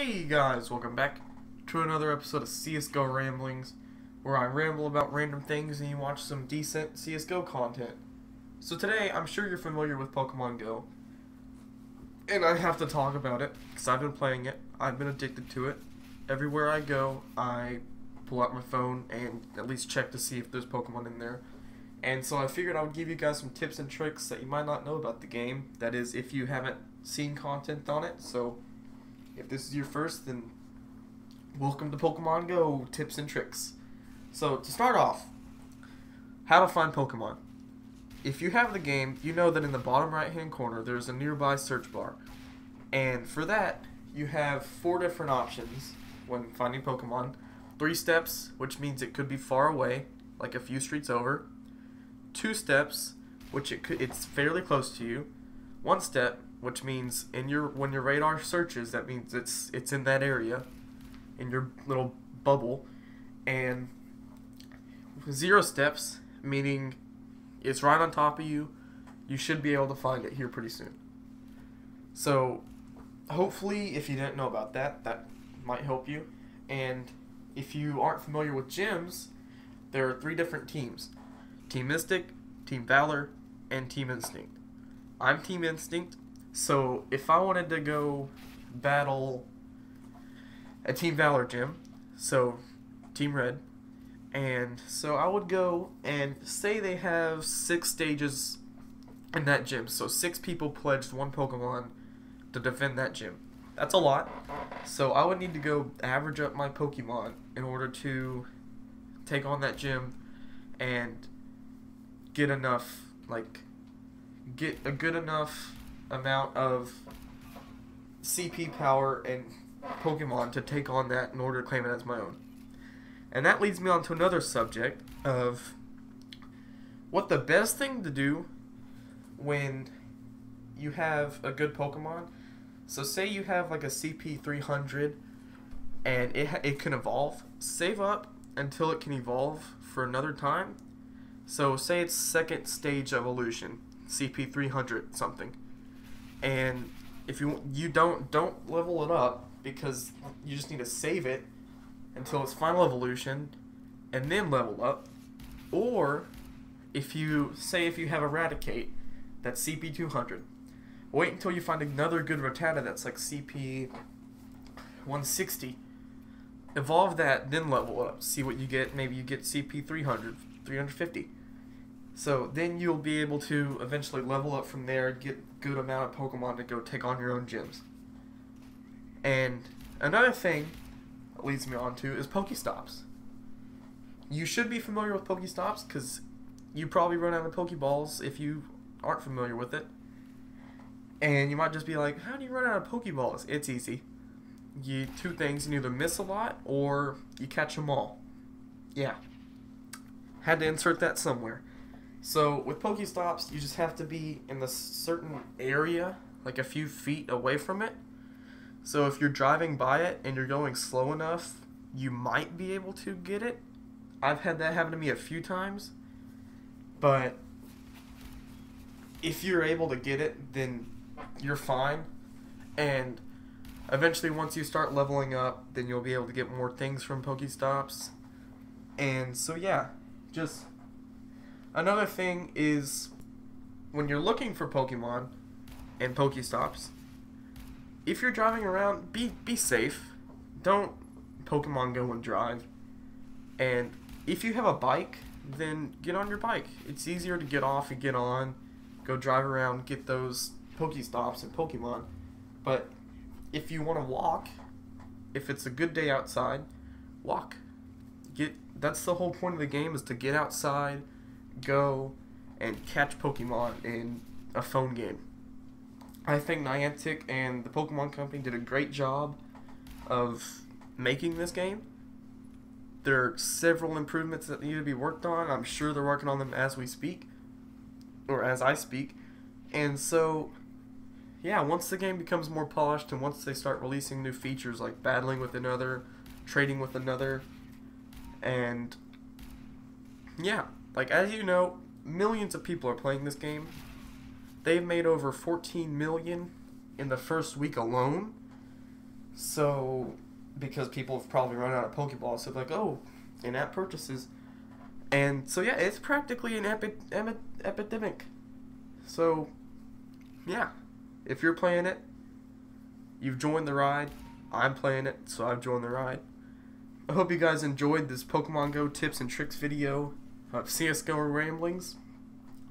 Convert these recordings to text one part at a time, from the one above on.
Hey guys, welcome back to another episode of CSGO Ramblings, where I ramble about random things and you watch some decent CSGO content. So today, I'm sure you're familiar with Pokemon Go, and I have to talk about it, because I've been playing it, I've been addicted to it. Everywhere I go, I pull out my phone and at least check to see if there's Pokemon in there. And so I figured I would give you guys some tips and tricks that you might not know about the game, that is, if you haven't seen content on it. So if this is your first, then welcome to Pokemon Go tips and tricks. So to start off, how to find Pokemon. If you have the game, you know that in the bottom right hand corner there's a nearby search bar. And for that, you have 4 different options when finding Pokemon. 3 steps, which means it could be far away, like a few streets over. 2 steps, which it's fairly close to you. 1 step, which means when your radar searches, that means it's in that area, in your little bubble. And 0 steps, meaning it's right on top of you. You should be able to find it here pretty soon. So hopefully, if you didn't know about that, that might help you. And if you aren't familiar with gyms, there are 3 different teams: Team Mystic, Team Valor, and Team Instinct. I'm Team Instinct, so if I wanted to go battle a Team Valor gym, so Team Red, and so I would go and say they have 6 stages in that gym, so 6 people pledged 1 Pokemon to defend that gym. That's a lot, so I would need to go average up my Pokemon in order to take on that gym and get enough, get a good enough amount of CP power and Pokemon to take on that in order to claim it as my own. And that leads me on to another subject of what the best thing to do when you have a good Pokemon. So say you have like a CP 300 and it can evolve. Save up until it can evolve for another time. So say it's 2nd stage evolution, CP 300 something, and if you don't level it up, because you just need to save it until its final evolution and then level up. Or if you have Eradicate that's CP 200, wait until you find another good Rattata that's like CP 160, evolve that, then level up, see what you get. Maybe you get CP 300, 350. So then you'll be able to eventually level up from there, get a good amount of Pokemon to go take on your own gyms. And another thing that leads me on to is Pokestops. You should be familiar with Pokestops because you probably run out of Pokeballs if you aren't familiar with it. And you might just be like, how do you run out of Pokeballs? It's easy. 2 things: you either miss a lot or you catch them all. Yeah. Had to insert that somewhere. So with Pokestops, you just have to be in a certain area, like a few feet away from it. So if you're driving by it and you're going slow enough, you might be able to get it. I've had that happen to me a few times. But if you're able to get it, then you're fine. And eventually, once you start leveling up, then you'll be able to get more things from Pokestops. And so yeah, just another thing is, when you're looking for Pokemon and Pokestops, if you're driving around, be safe. Don't Pokemon Go and drive. And if you have a bike, then get on your bike. It's easier to get off and get on, go drive around, get those Pokestops and Pokemon. But if you want to walk, if it's a good day outside, walk. That's the whole point of the game, is to get outside, go, and catch Pokemon in a phone game. I think Niantic and the Pokemon Company did a great job of making this game. There are several improvements that need to be worked on. I'm sure they're working on them as we speak, or as I speak. And so, yeah, once the game becomes more polished and once they start releasing new features like battling with another, trading with another, and yeah, like, as you know, millions of people are playing this game. They've made over 14 million in the first week alone. So, because people have probably run out of Pokeballs, so they're like, oh, in-app purchases. And so yeah, it's practically an epidemic. So, yeah, if you're playing it, you've joined the ride. I'm playing it, so I've joined the ride. I hope you guys enjoyed this Pokemon Go tips and tricks video of CSGO ramblings.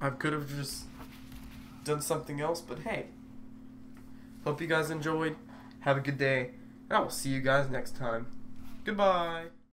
I could have just done something else, but hey. Hope you guys enjoyed. Have a good day, and I will see you guys next time. Goodbye.